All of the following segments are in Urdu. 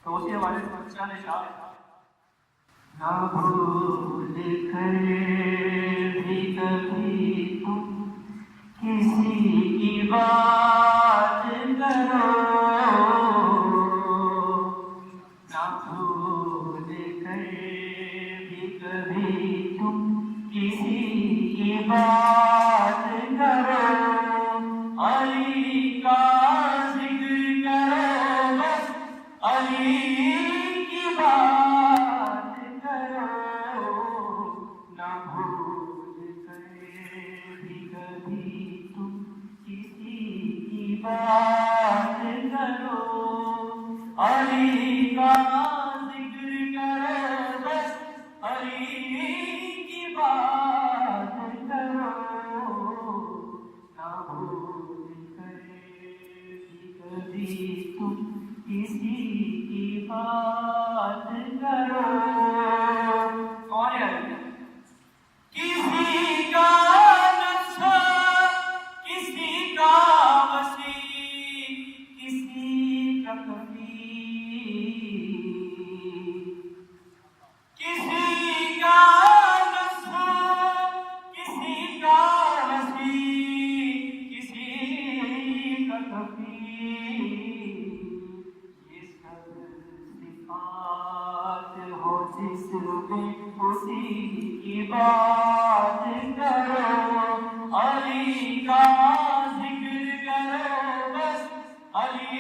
تو اسی حوالے سے بادشاہ نے کہا نہ بھول کر بھی کبھی تم کسی کی بات کرو، نہ بھول کر بھی کبھی تم کسی کی بات کرو، علی کا ذکر کرو بس، علی کی بات کرو، نہ بھول کر بھی کبھی تم کسی کی بات کرو، علی کا ذکر کرو بس، علی کی بات کرو، نہ بھول کر بھی کبھی تم کسی کی بات کرو۔ اور کسی کا نفس کسی کا وسیع، کسی کا کبھی، کسی کا نفس کسی کا وسیع، کسی کا کبھی، یہ سب صفات ہو جس میں اسی کی بات کرو، علی کا ذکر کرو بس، علی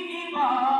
کی بات